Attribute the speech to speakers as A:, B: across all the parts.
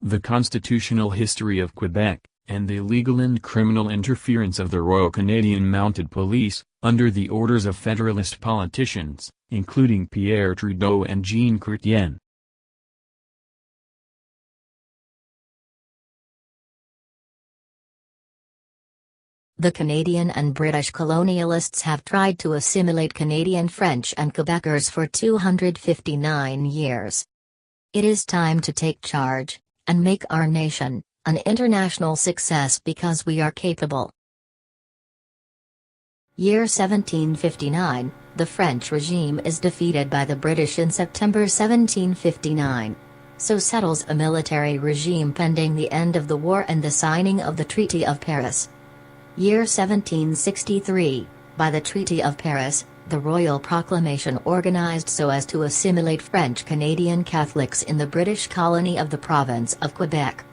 A: The constitutional history of Quebec, and the legal and criminal interference of the Royal Canadian Mounted Police, under the orders of federalist politicians, including Pierre Trudeau and Jean Chrétien.
B: The Canadian and British colonialists have tried to assimilate Canadian French and Quebecers for 259 years. It is time to take charge, and make our nation an international success because we are capable. Year 1759, the French regime is defeated by the British in September 1759. So settles a military regime pending the end of the war and the signing of the Treaty of Paris. Year 1763, by the Treaty of Paris, the Royal Proclamation organized so as to assimilate French-Canadian Catholics in the British colony of the province of Quebec.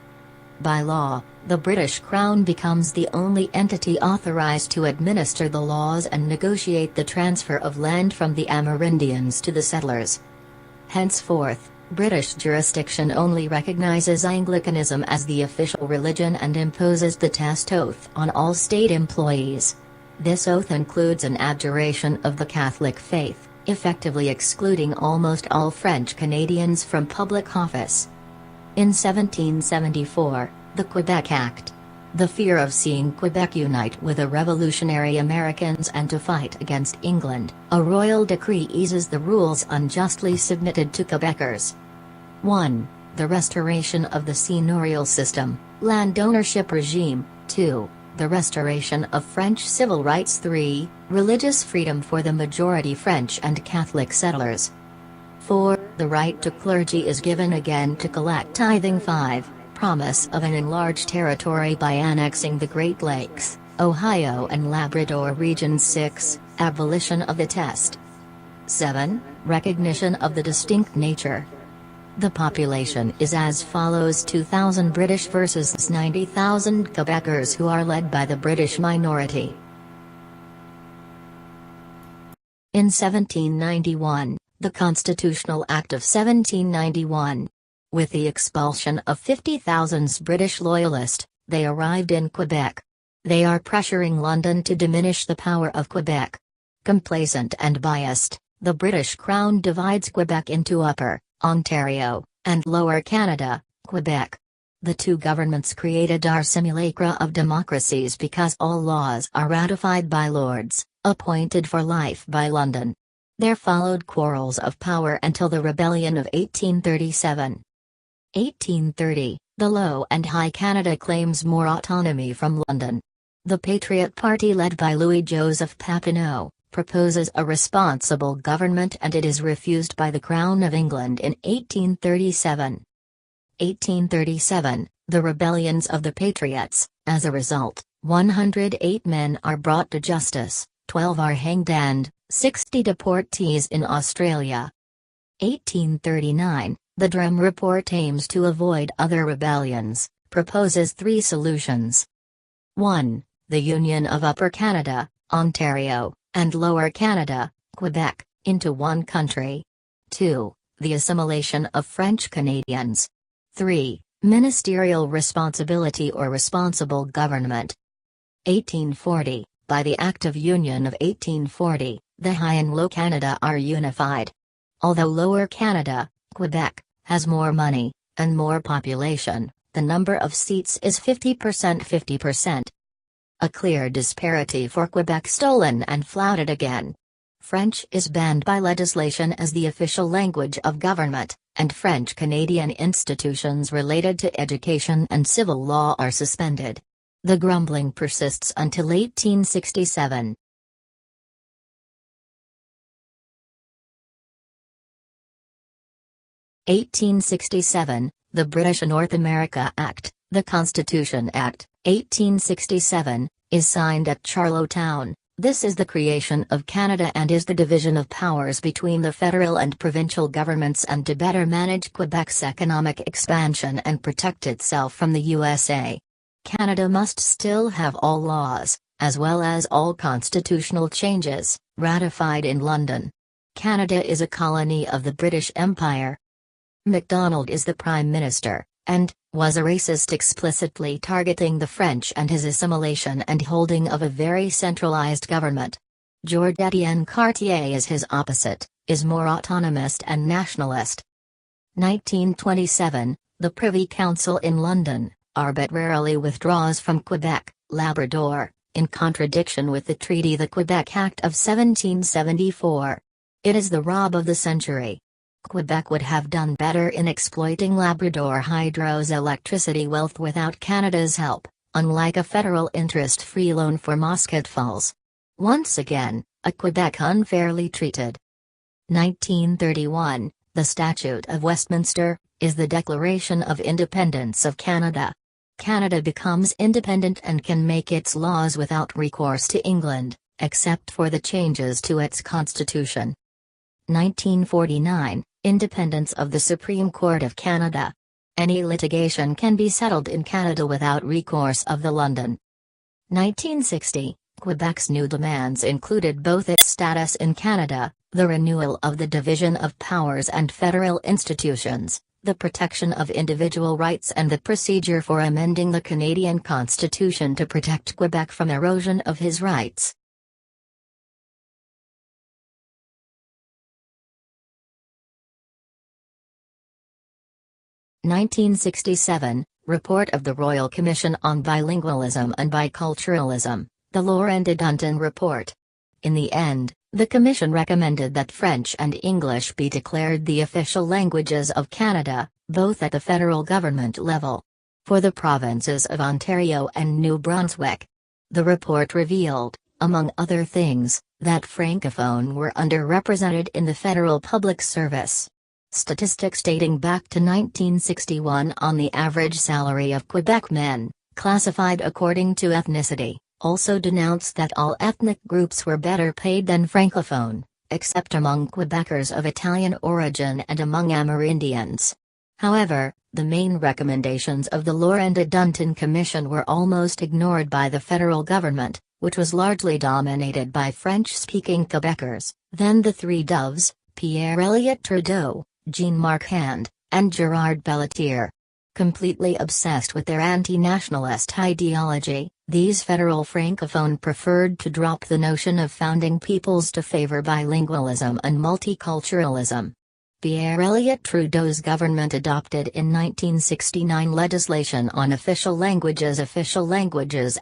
B: By law, the British Crown becomes the only entity authorized to administer the laws and negotiate the transfer of land from the Amerindians to the settlers. Henceforth, British jurisdiction only recognizes Anglicanism as the official religion and imposes the test oath on all state employees. This oath includes an abjuration of the Catholic faith, effectively excluding almost all French Canadians from public office. In 1774, the Quebec Act. The fear of seeing Quebec unite with the revolutionary Americans and to fight against England, a royal decree eases the rules unjustly submitted to Quebecers. 1. The restoration of the seigneurial system, land ownership regime. 2. The restoration of French civil rights. 3. Religious freedom for the majority French and Catholic settlers. 4. The right to clergy is given again to collect tithing. 5. Promise of an enlarged territory by annexing the Great Lakes, Ohio and Labrador regions. 6. Abolition of the test. 7. Recognition of the distinct nature. The population is as follows: 2,000 British versus 90,000 Quebecers, who are led by the British minority. In 1791, the Constitutional Act of 1791. With the expulsion of 50,000 British loyalists, they arrived in Quebec. They are pressuring London to diminish the power of Quebec. Complacent and biased, the British Crown divides Quebec into Upper Ontario and Lower Canada, Quebec. The two governments created our simulacra of democracies because all laws are ratified by lords, appointed for life by London. There followed quarrels of power until the Rebellion of 1837. 1830, the Low and High Canada claims more autonomy from London. The Patriot Party led by Louis-Joseph Papineau proposes a responsible government, and it is refused by the Crown of England in 1837. 1837, the rebellions of the Patriots. As a result, 108 men are brought to justice, 12 are hanged and 60 deportees in Australia. 1839, the Drum Report aims to avoid other rebellions, proposes 3 solutions. 1. The union of Upper Canada, Ontario, and Lower Canada, Quebec, into one country. 2. The assimilation of French Canadians. 3. Ministerial responsibility or responsible government. 1840, by the Act of Union of 1840, the High and Low Canada are unified. Although Lower Canada, Quebec, has more money, and more population, the number of seats is 50%. 50%. A clear disparity for Quebec stolen and flouted again. French is banned by legislation as the official language of government, and French-Canadian institutions related to education and civil law are suspended. The grumbling persists until 1867. (1867), the British North America Act, the Constitution Act, 1867, is signed at Charlottetown. This is the creation of Canada and is the division of powers between the federal and provincial governments and to better manage Quebec's economic expansion and protect itself from the USA. Canada must still have all laws, as well as all constitutional changes, ratified in London. Canada is a colony of the British Empire. Macdonald is the Prime Minister, and was a racist explicitly targeting the French and his assimilation and holding of a very centralized government. Georges-Étienne Cartier is his opposite, is more autonomist and nationalist. 1927, the Privy Council in London arbitrarily withdraws from Quebec, Labrador, in contradiction with the treaty the Quebec Act of 1774. It is the rob of the century. Quebec would have done better in exploiting Labrador Hydro's electricity wealth without Canada's help, unlike a federal interest-free loan for Musket Falls. Once again, a Quebec unfairly treated. 1931, the Statute of Westminster, is the Declaration of Independence of Canada. Canada becomes independent and can make its laws without recourse to England, except for the changes to its constitution. 1949, independence of the Supreme Court of Canada. Any litigation can be settled in Canada without recourse of the London. 1960, Quebec's new demands included both its status in Canada, the renewal of the division of powers and federal institutions, the protection of individual rights and the procedure for amending the Canadian Constitution to protect Quebec from erosion of his rights. (1967) Report of the Royal Commission on Bilingualism and Biculturalism, the Laurent-de-Dunton Report. In the end, the Commission recommended that French and English be declared the official languages of Canada, both at the federal government level. For the provinces of Ontario and New Brunswick. The report revealed, among other things, that Francophone were underrepresented in the federal public service. Statistics dating back to 1961 on the average salary of Quebec men, classified according to ethnicity, also denounced that all ethnic groups were better paid than Francophone, except among Quebecers of Italian origin and among Amerindians. However, the main recommendations of the Laurent-de-Dunton Commission were almost ignored by the federal government, which was largely dominated by French-speaking Quebecers. Then the Three Doves, Pierre Elliott Trudeau, Jean Marchand, and Gerard Pelletier. Completely obsessed with their anti-nationalist ideology, these federal francophone preferred to drop the notion of founding peoples to favor bilingualism and multiculturalism. Pierre Elliott Trudeau's government adopted in 1969 legislation on Official Languages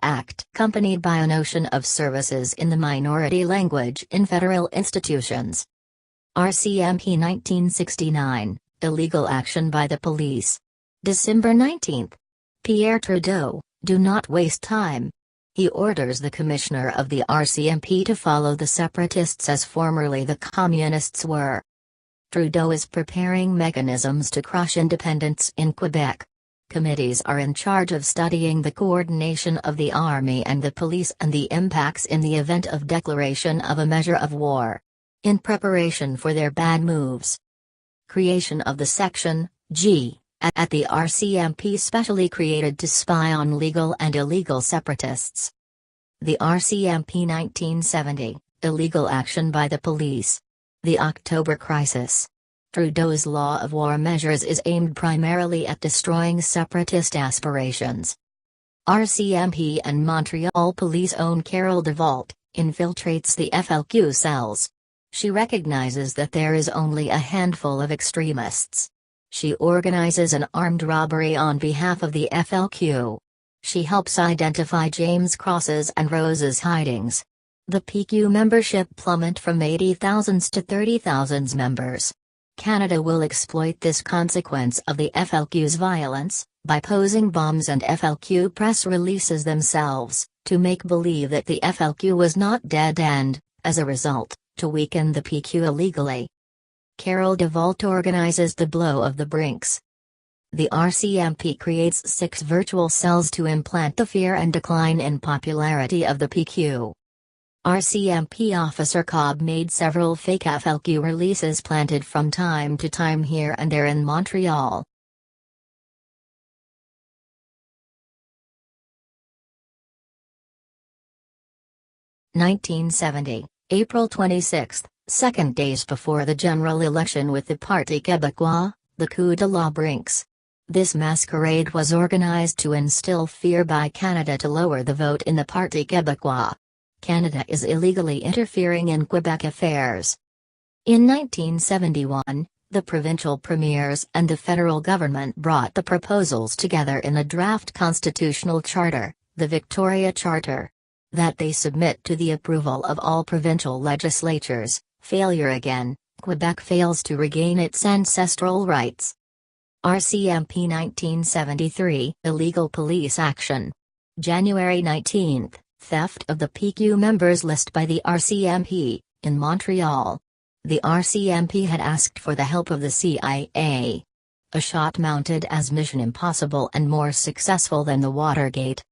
B: Act, accompanied by a notion of services in the minority language in federal institutions. RCMP 1969, illegal action by the police. December 19. Pierre Trudeau, do not waste time. He orders the commissioner of the RCMP to follow the separatists as formerly the communists were. Trudeau is preparing mechanisms to crush independence in Quebec. Committees are in charge of studying the coordination of the army and the police and the impacts in the event of declaration of a measure of war. In preparation for their bad moves. Creation of the Section G at the RCMP specially created to spy on legal and illegal separatists. The RCMP 1970, illegal action by the police. The October crisis. Trudeau's law of war measures is aimed primarily at destroying separatist aspirations. RCMP and Montreal police own Carol DeVault infiltrates the FLQ cells. She recognizes that there is only a handful of extremists. She organizes an armed robbery on behalf of the FLQ. She helps identify James Cross's and Rose's hidings. The PQ membership plummet from 80,000 to 30,000 members. Canada will exploit this consequence of the FLQ's violence, by posing bombs and FLQ press releases themselves, to make believe that the FLQ was not dead and, as a result, to weaken the PQ illegally. Carol DeVault organizes the blow of the Brinks. The RCMP creates 6 virtual cells to implant the fear and decline in popularity of the PQ. RCMP officer Cobb made several fake FLQ releases planted from time to time here and there in Montreal. (1970) April 26, 2 days before the general election with the Parti Québécois, the coup de la Brinks. This masquerade was organized to instill fear by Canada to lower the vote in the Parti Québécois. Canada is illegally interfering in Quebec affairs. In 1971, the provincial premiers and the federal government brought the proposals together in a draft constitutional charter, the Victoria Charter, that they submit to the approval of all provincial legislatures. Failure again, Quebec fails to regain its ancestral rights. RCMP 1973 Illegal Police Action. January 19, theft of the PQ members list by the RCMP, in Montreal. The RCMP had asked for the help of the CIA. A shot mounted as Mission Impossible and more successful than the Watergate.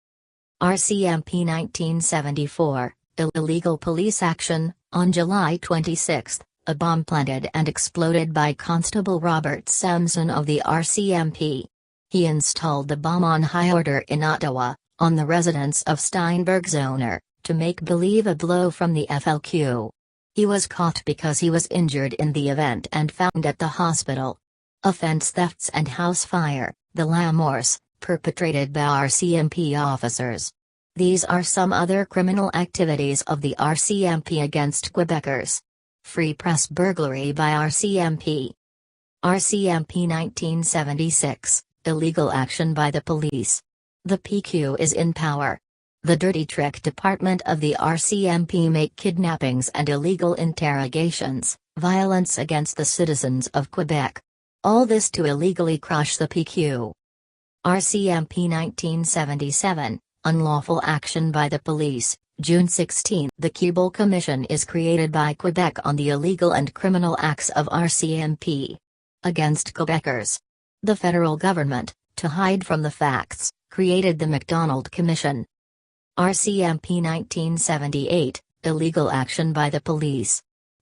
B: RCMP 1974, Illegal Police Action. On July 26, a bomb planted and exploded by Constable Robert Sampson of the RCMP. He installed the bomb on high order in Ottawa, on the residence of Steinberg's owner, to make believe a blow from the FLQ. He was caught because he was injured in the event and found at the hospital. Offense thefts and house fire, the Lamors, perpetrated by RCMP officers. These are some other criminal activities of the RCMP against Quebecers. Free press burglary by RCMP. RCMP 1976, illegal action by the police. The PQ is in power. The dirty trick department of the RCMP make kidnappings and illegal interrogations, violence against the citizens of Quebec. All this to illegally crush the PQ. RCMP 1977, unlawful action by the police. June 16. The Keeble Commission is created by Quebec on the illegal and criminal acts of RCMP against Quebecers. The federal government, to hide from the facts, created the Macdonald Commission. RCMP 1978, illegal action by the police.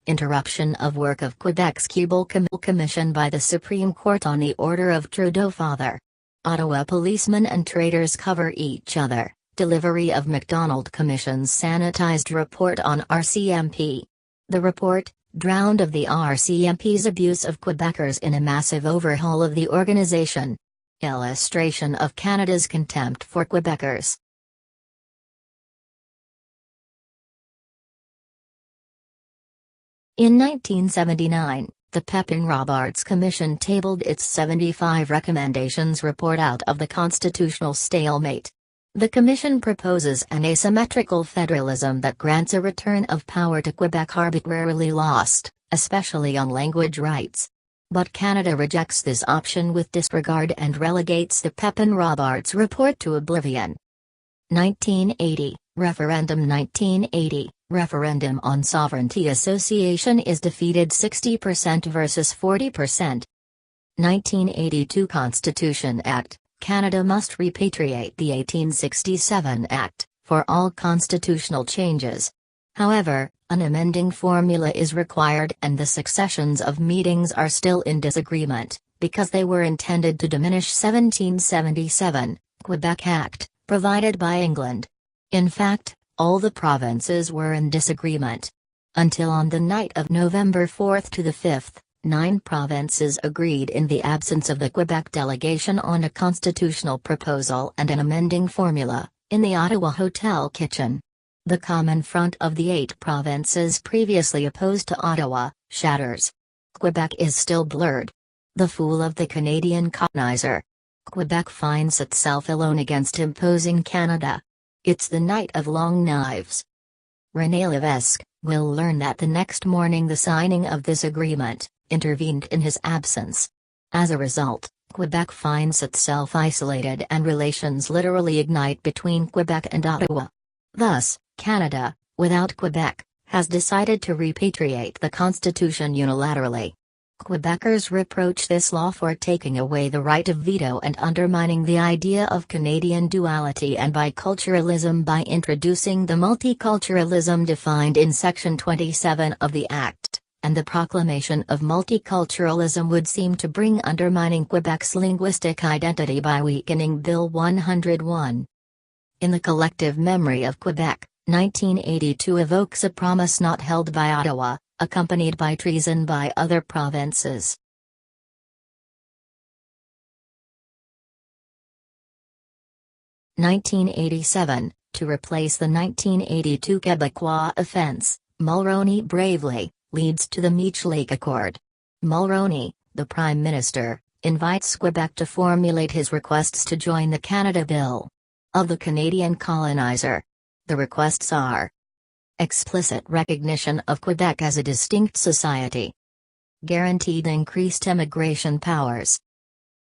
B: Interruption of work of Quebec's Keeble Commission by the Supreme Court on the order of Trudeau father. Ottawa policemen and traders cover each other. Delivery of Macdonald Commission's sanitized report on RCMP. The report, drowned of the RCMP's abuse of Quebecers in a massive overhaul of the organization. Illustration of Canada's contempt for Quebecers. In 1979, the Pepin-Robarts Commission tabled its 75 recommendations report out of the constitutional stalemate. The Commission proposes an asymmetrical federalism that grants a return of power to Quebec arbitrarily lost, especially on language rights. But Canada rejects this option with disregard and relegates the Pepin-Robarts report to oblivion. 1980, Referendum 1980, Referendum on Sovereignty Association is defeated 60% versus 40%. 1982 Constitution Act, Canada must repatriate the 1867 Act, for all constitutional changes. However, an amending formula is required and the successions of meetings are still in disagreement, because they were intended to diminish 1777, Quebec Act, provided by England. In fact, all the provinces were in disagreement. Until on the night of November 4 to the 5th, 9 provinces agreed in the absence of the Quebec delegation on a constitutional proposal and an amending formula, in the Ottawa Hotel kitchen. The common front of the 8 provinces previously opposed to Ottawa shatters. Quebec is still blurred. The fool of the Canadian colonizer. Quebec finds itself alone against imposing Canada. It's the night of long knives. René Lévesque will learn that the next morning the signing of this agreement intervened in his absence. As a result, Quebec finds itself isolated and relations literally ignite between Quebec and Ottawa. Thus, Canada, without Quebec, has decided to repatriate the Constitution unilaterally. Quebecers reproach this law for taking away the right of veto and undermining the idea of Canadian duality and biculturalism by introducing the multiculturalism defined in Section 27 of the Act, and the proclamation of multiculturalism would seem to bring undermining Quebec's linguistic identity by weakening Bill 101. In the collective memory of Quebec, 1982 evokes a promise not held by Ottawa, accompanied by treason by other provinces. 1987, to replace the 1982 Quebecois offense, Mulroney bravely leads to the Meech Lake Accord. Mulroney, the Prime Minister, invites Quebec to formulate his requests to join the Canada Bill of the Canadian colonizer. The requests are: explicit recognition of Quebec as a distinct society, guaranteed increased immigration powers,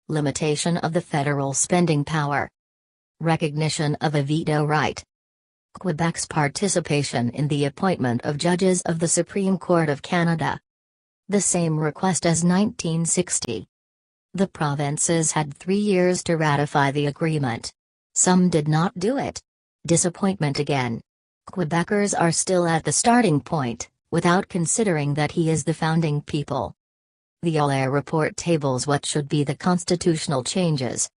B: limitation of the federal spending power, recognition of a veto right, Quebec's participation in the appointment of judges of the Supreme Court of Canada. The same request as 1960. The provinces had 3 years to ratify the agreement. Some did not do it. Disappointment again. Quebecers are still at the starting point, without considering that he is the founding people. The Allaire report tables what should be the constitutional changes.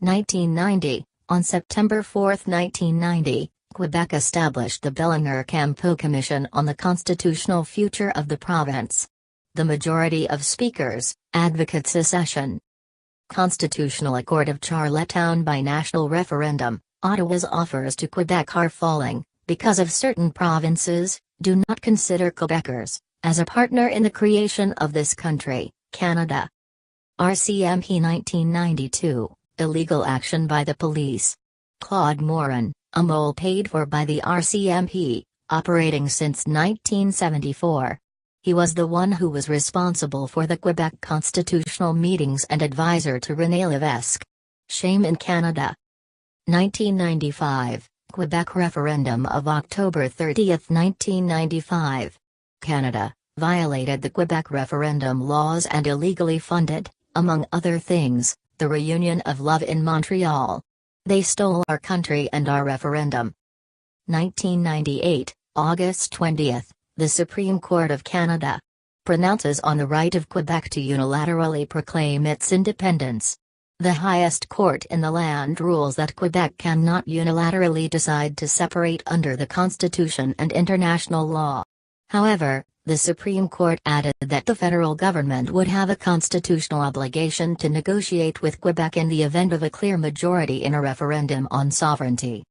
B: 1990. On September 4, 1990, Quebec established the Bellinger-Campeau Commission on the Constitutional Future of the Province. The majority of speakers advocate secession. Constitutional Accord of Charlottetown by national referendum. Ottawa's offers to Quebec are falling, because of certain provinces do not consider Quebecers as a partner in the creation of this country, Canada. RCMP 1992, illegal action by the police. Claude Morin, a mole paid for by the RCMP, operating since 1974. He was the one who was responsible for the Quebec constitutional meetings and advisor to René Lévesque. Shame in Canada. 1995, Quebec referendum of October 30, 1995. Canada violated the Quebec referendum laws and illegally funded, among other things, the reunion of Love in Montreal. They stole our country and our referendum. 1998, August 20. The Supreme Court of Canada pronounces on the right of Quebec to unilaterally proclaim its independence. The highest court in the land rules that Quebec cannot unilaterally decide to separate under the Constitution and international law. However, the Supreme Court added that the federal government would have a constitutional obligation to negotiate with Quebec in the event of a clear majority in a referendum on sovereignty.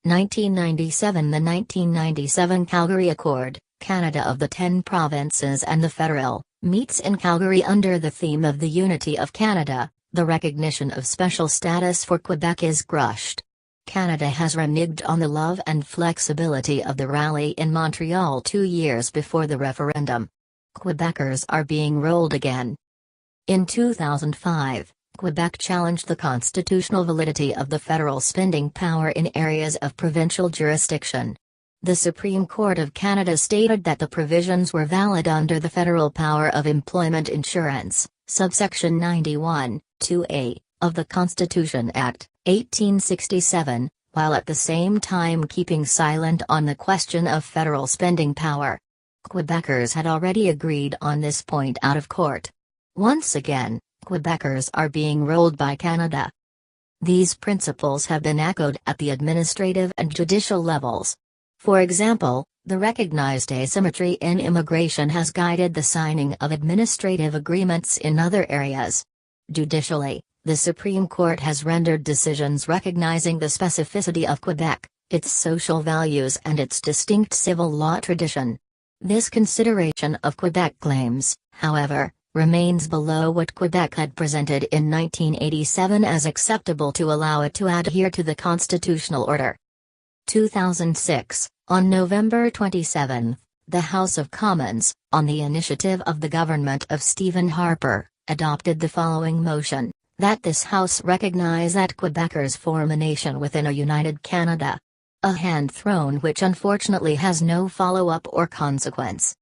B: The 1997 Calgary Accord, Canada of the 10 provinces and the federal, meets in Calgary under the theme of the unity of Canada. The recognition of special status for Quebec is crushed. Canada has reneged on the love and flexibility of the rally in Montreal 2 years before the referendum. Quebecers are being rolled again. In 2005, Quebec challenged the constitutional validity of the federal spending power in areas of provincial jurisdiction. The Supreme Court of Canada stated that the provisions were valid under the Federal Power of Employment Insurance, subsection 91, 2A, of the Constitution Act, 1867, while at the same time keeping silent on the question of federal spending power. Quebecers had already agreed on this point out of court. Once again, Quebecers are being rolled by Canada. These principles have been echoed at the administrative and judicial levels. For example, the recognized asymmetry in immigration has guided the signing of administrative agreements in other areas. Judicially, the Supreme Court has rendered decisions recognizing the specificity of Quebec, its social values and its distinct civil law tradition. This consideration of Quebec claims, however, remains below what Quebec had presented in 1987 as acceptable to allow it to adhere to the constitutional order. 2006, on November 27, the House of Commons, on the initiative of the government of Stephen Harper, adopted the following motion: that this House recognize that Quebecers form a nation within a united Canada. A hand thrown which unfortunately has no follow-up or consequence.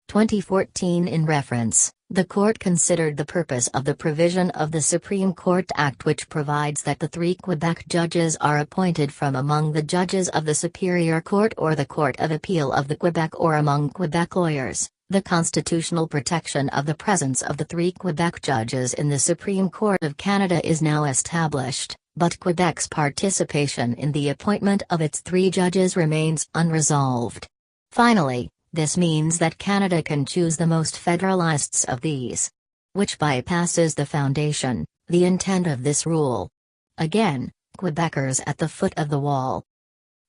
B: 2014 In reference, the court considered the purpose of the provision of the Supreme Court Act which provides that the 3 Quebec judges are appointed from among the judges of the Superior Court or the Court of Appeal of the Quebec or among Quebec lawyers. The constitutional protection of the presence of the 3 Quebec judges in the Supreme Court of Canada is now established, but Quebec's participation in the appointment of its 3 judges remains unresolved. Finally, this means that Canada can choose the most federalists of these, which bypasses the foundation, the intent of this rule. Again, Quebecers at the foot of the wall.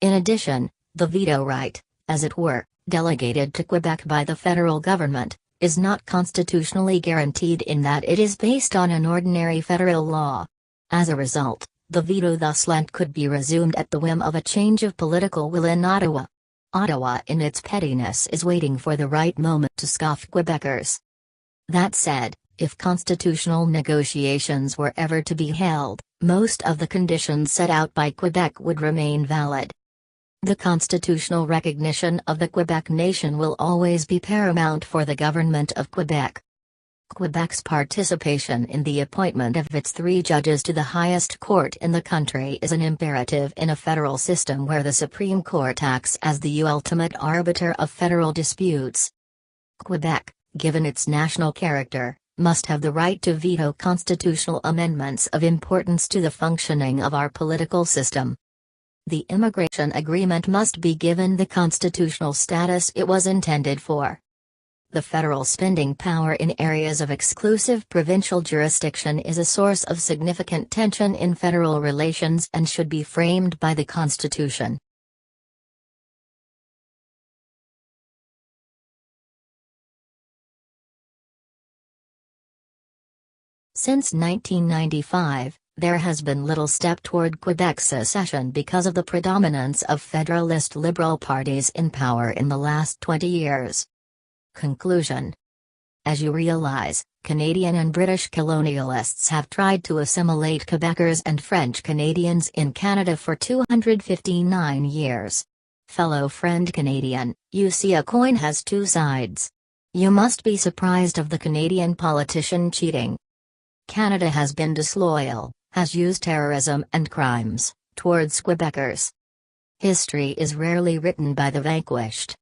B: In addition, the veto right, as it were, delegated to Quebec by the federal government, is not constitutionally guaranteed in that it is based on an ordinary federal law. As a result, the veto thus lent could be resumed at the whim of a change of political will in Ottawa. Ottawa in its pettiness is waiting for the right moment to scoff Quebecers. That said, if constitutional negotiations were ever to be held, most of the conditions set out by Quebec would remain valid. The constitutional recognition of the Quebec nation will always be paramount for the government of Quebec. Quebec's participation in the appointment of its 3 judges to the highest court in the country is an imperative in a federal system where the Supreme Court acts as the ultimate arbiter of federal disputes. Quebec, given its national character, must have the right to veto constitutional amendments of importance to the functioning of our political system. The immigration agreement must be given the constitutional status it was intended for. The federal spending power in areas of exclusive provincial jurisdiction is a source of significant tension in federal relations and should be framed by the Constitution. Since 1995, there has been little step toward Quebec's secession because of the predominance of federalist Liberal parties in power in the last 20 years. Conclusion. As you realize, Canadian and British colonialists have tried to assimilate Quebecers and French Canadians in Canada for 259 years. Fellow friend Canadian, you see a coin has 2 sides. You must be surprised of the Canadian politician cheating. Canada has been disloyal, has used terrorism and crimes towards Quebecers. History is rarely written by the vanquished.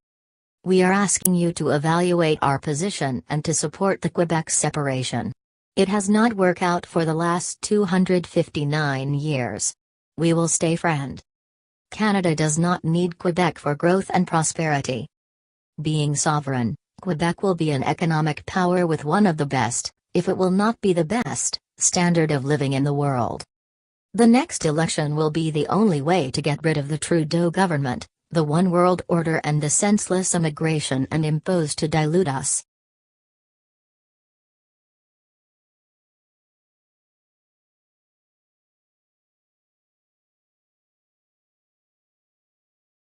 B: We are asking you to evaluate our position and to support the Quebec separation. It has not worked out for the last 259 years. We will stay friend. Canada does not need Quebec for growth and prosperity. Being sovereign, Quebec will be an economic power with one of the best, if it will not be the best, standard of living in the world. The next election will be the only way to get rid of the Trudeau government, the one world order and the senseless immigration and impose to dilute us.